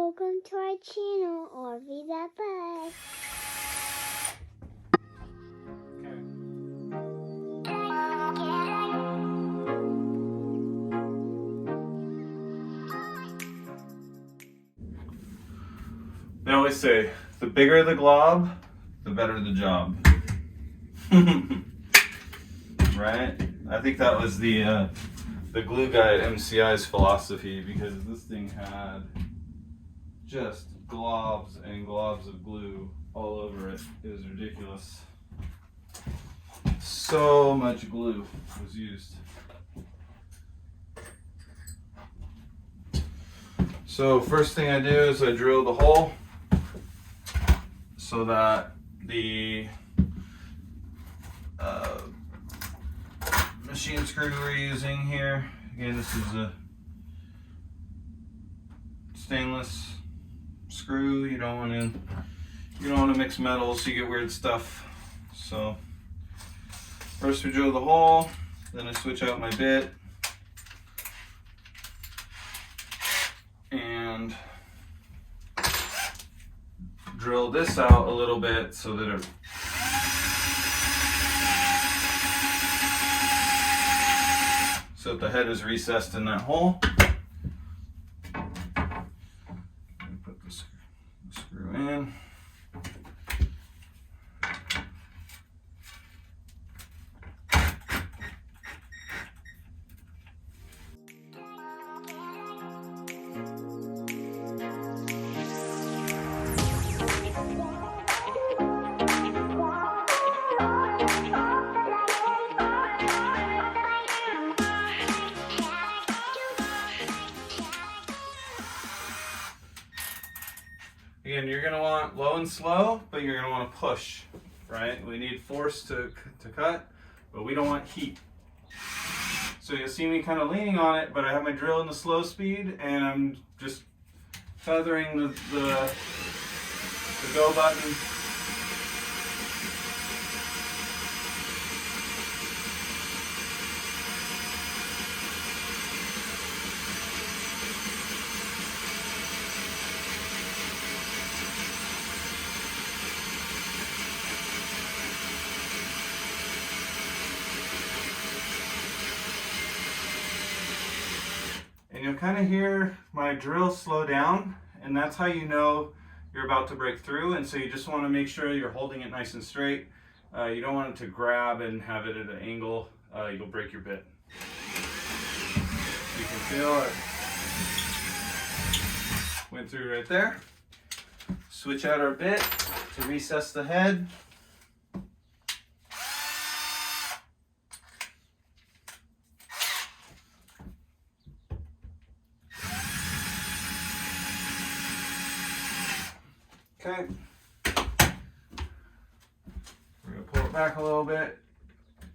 welcome to our channel, Orvie the Bus. They always say, the bigger the glob, the better the job. Right? I think that was the glue guy at MCI's philosophy, because this thing had just globs and globs of glue all over it. It was ridiculous. So much glue was used. So first thing I do is I drill the hole so that the machine screw we're using here, again this is a stainless screw. You don't want to mix metals, you get weird stuff. So first we drill the hole, then I switch out my bit and drill this out a little bit so that it the head is recessed in that hole. Put the screw in. Again, you're going to want low and slow, but you're going to want to push, right? We need force to cut, but we don't want heat. So you'll see me kind of leaning on it, but I have my drill in the slow speed, and I'm just feathering the go button. And you'll kind of hear my drill slow down, and that's how you know you're about to break through. And so you just want to make sure you're holding it nice and straight. You don't want it to grab and have it at an angle. You'll break your bit. You can feel it went through right there. Switch out our bit to recess the head. Okay, we're going to pull it back a little bit,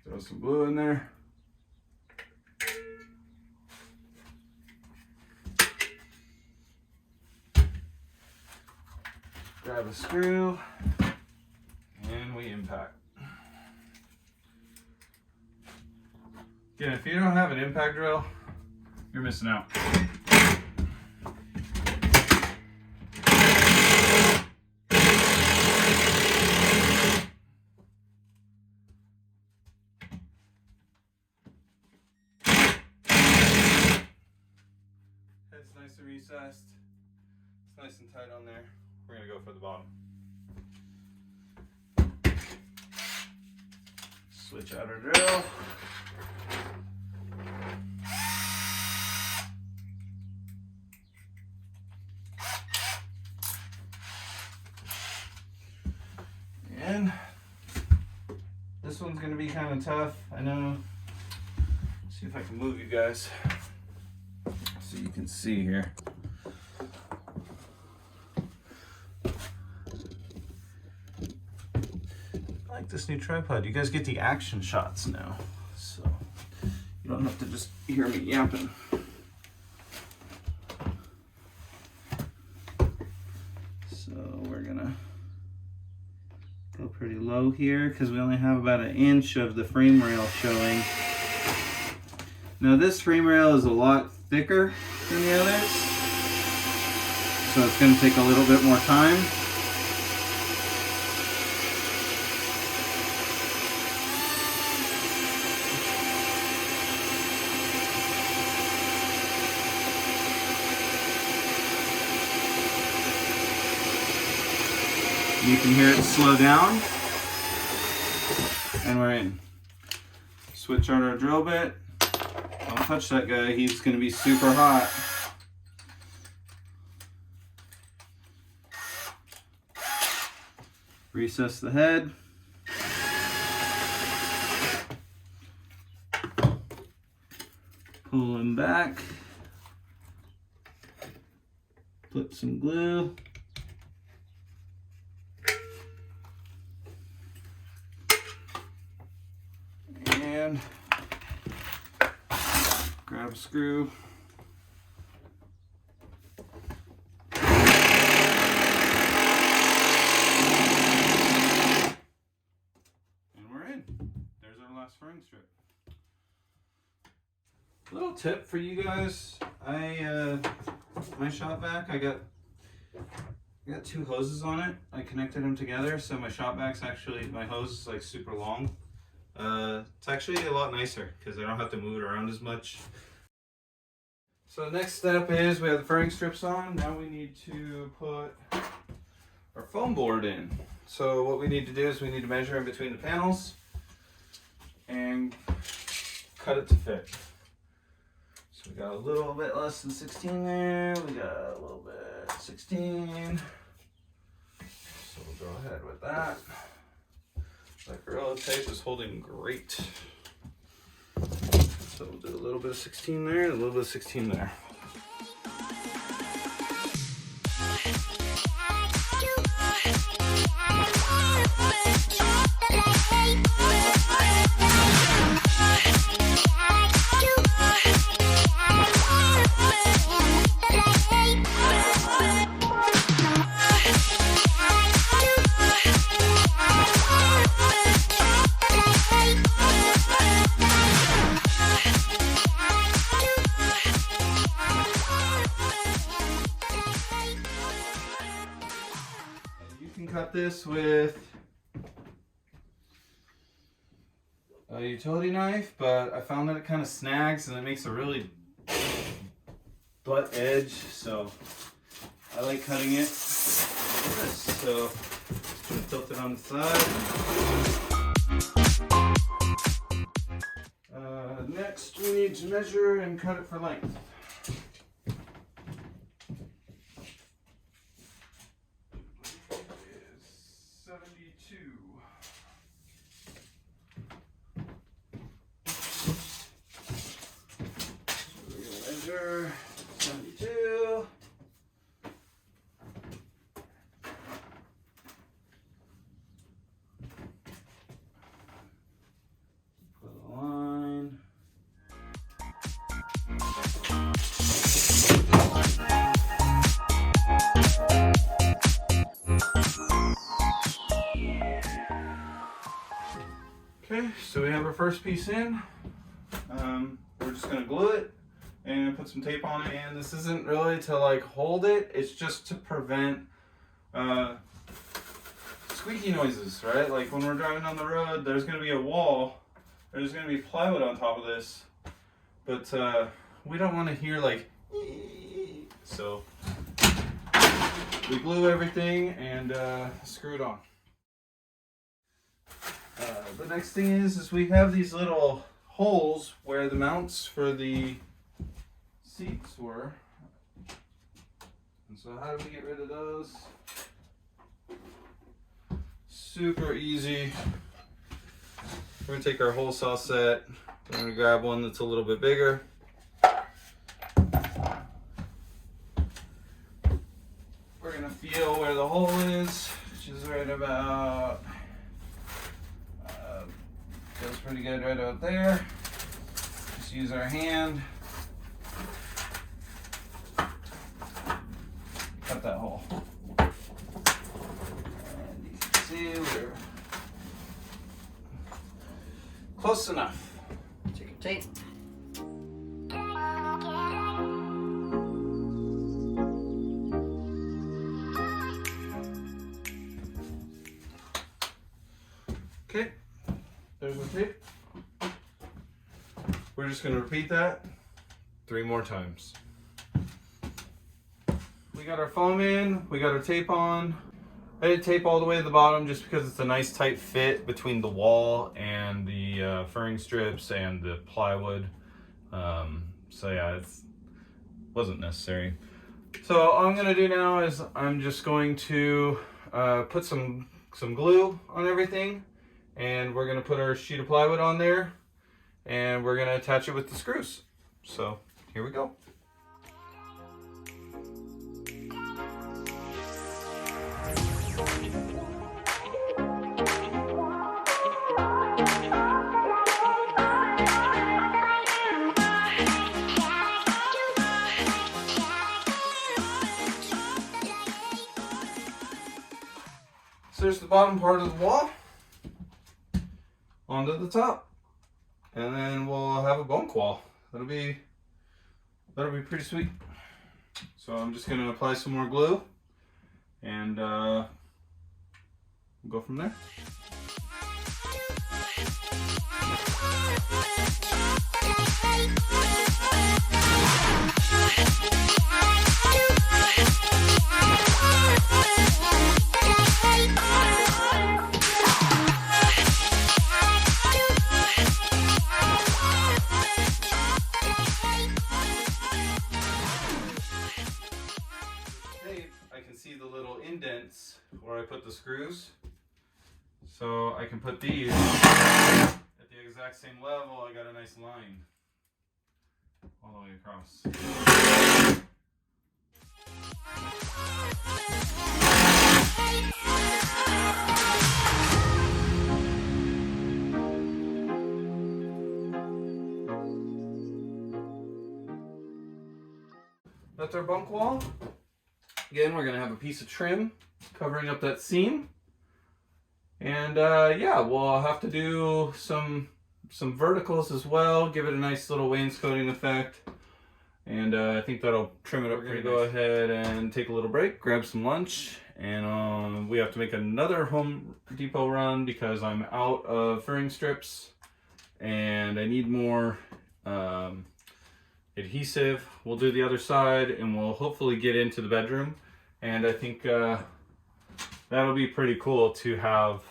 throw some glue in there. Grab a screw, and we impact. Again, if you don't have an impact drill, you're missing out. It's nice and recessed. It's nice and tight on there. We're going to go for the bottom. Switch out our drill. And this one's going to be kind of tough, I know. Let's see if I can move you guys so you can see here. I like this new tripod. You guys get the action shots now, so you don't have to just hear me yapping. So we're gonna go pretty low here because we only have about 1 inch of the frame rail showing. Now this frame rail is a lot thicker than the others. So it's going to take a little bit more time. You can hear it slow down, and we're in. Switch on our drill bit. Don't touch that guy, he's going to be super hot. Recess the head. Pull him back. Put some glue. And grab a screw. Furring strip. Little tip for you guys. My shop vac, I got 2 hoses on it. I connected them together, so my shop vac's actually, my hose is like super long. It's actually a lot nicer because I don't have to move it around as much. So the next step is we have the furring strips on. Now we need to put our foam board in. So what we need to do is we need to measure in between the panels and cut it to fit. So we got a little bit less than 16 there. We got a little bit 16. So we'll go ahead with that. That Gorilla Tape is holding great. So we'll do a little bit of 16 there, and a little bit of 16 there. Cut this with a utility knife, but I found that it kind of snags and it makes a really butt edge, so I like cutting it like this. So I'm going to tilt it on the side. Next we need to measure and cut it for length. Measure 72. Put a line. Okay, so we have our first piece in. We're just going to glue it and put some tape on it, and this isn't really to like hold it, it's just to prevent squeaky noises, right? Like when we're driving on the road, there's going to be a wall, there's going to be plywood on top of this, but we don't want to hear like so we glue everything and screw it on. The next thing is we have these little holes where the mounts for the seats were. And so how do we get rid of those? Super easy. We're going to take our hole saw set. We're going to grab one that's a little bit bigger. We're going to feel where the hole is, which is right about, feels pretty good right out there. Just use our hand. Cut that hole. And you can see we're close enough. Take your tape. we're just gonna repeat that 3 more times. We got our foam in, we got our tape on. I did tape all the way to the bottom just because it's a nice tight fit between the wall and the furring strips and the plywood. So yeah, it wasn't necessary. So all I'm gonna do now is I'm just going to put some glue on everything, and we're gonna put our sheet of plywood on there, and we're gonna attach it with the screws. So here we go. So there's the bottom part of the wall onto the top, and then we'll have a bunk wall. That'll be pretty sweet. So I'm just gonna apply some more glue, and we'll go from there. I can see the little indents where I put the screws, so I can put these at the exact same level. I got a nice line all the way across. That's our bunk wall. Again, we're gonna have a piece of trim covering up that seam, and yeah, we'll have to do some verticals as well, give it a nice little wainscoting effect, and I think that'll trim it up pretty nice. Go ahead and take a little break, grab some lunch, and we have to make another Home Depot run because I'm out of furring strips and I need more adhesive. We'll do the other side and we'll hopefully get into the bedroom, and I think that'll be pretty cool to have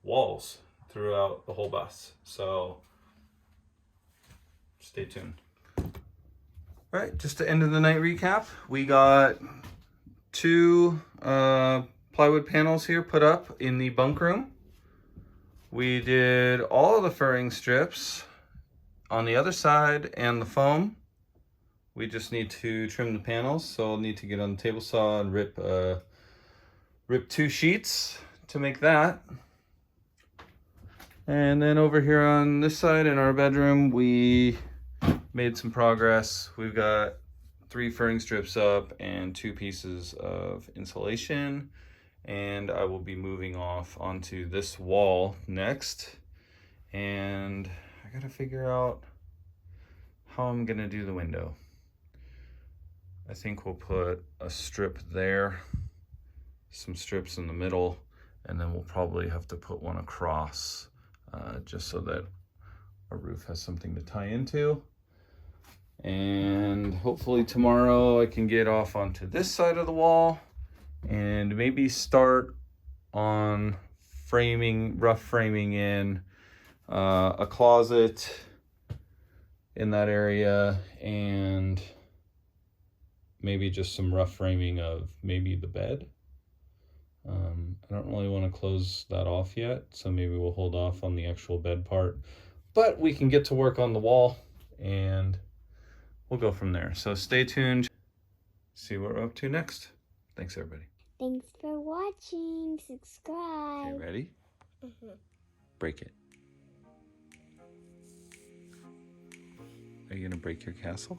walls throughout the whole bus. So stay tuned. All right, just to end of the night recap, we got 2 plywood panels here put up in the bunk room. We did all of the furring strips on the other side and the foam. We just need to trim the panels, so I'll need to get on the table saw and rip 2 sheets to make that. And then over here on this side in our bedroom, we made some progress. We've got 3 furring strips up and 2 pieces of insulation, and I will be moving off onto this wall next. And I gotta figure out how I'm gonna do the window. I think we'll put a strip there, some strips in the middle, and then we'll probably have to put one across just so that our roof has something to tie into. And hopefully tomorrow I can get off onto this side of the wall and maybe start on rough framing in a closet in that area, and maybe just some rough framing of maybe the bed. I don't really want to close that off yet, so maybe we'll hold off on the actual bed part, but we can get to work on the wall and we'll go from there. So stay tuned, see what we're up to next. Thanks everybody. Thanks for watching. Subscribe. Okay, ready? Break it. Are you gonna break your castle?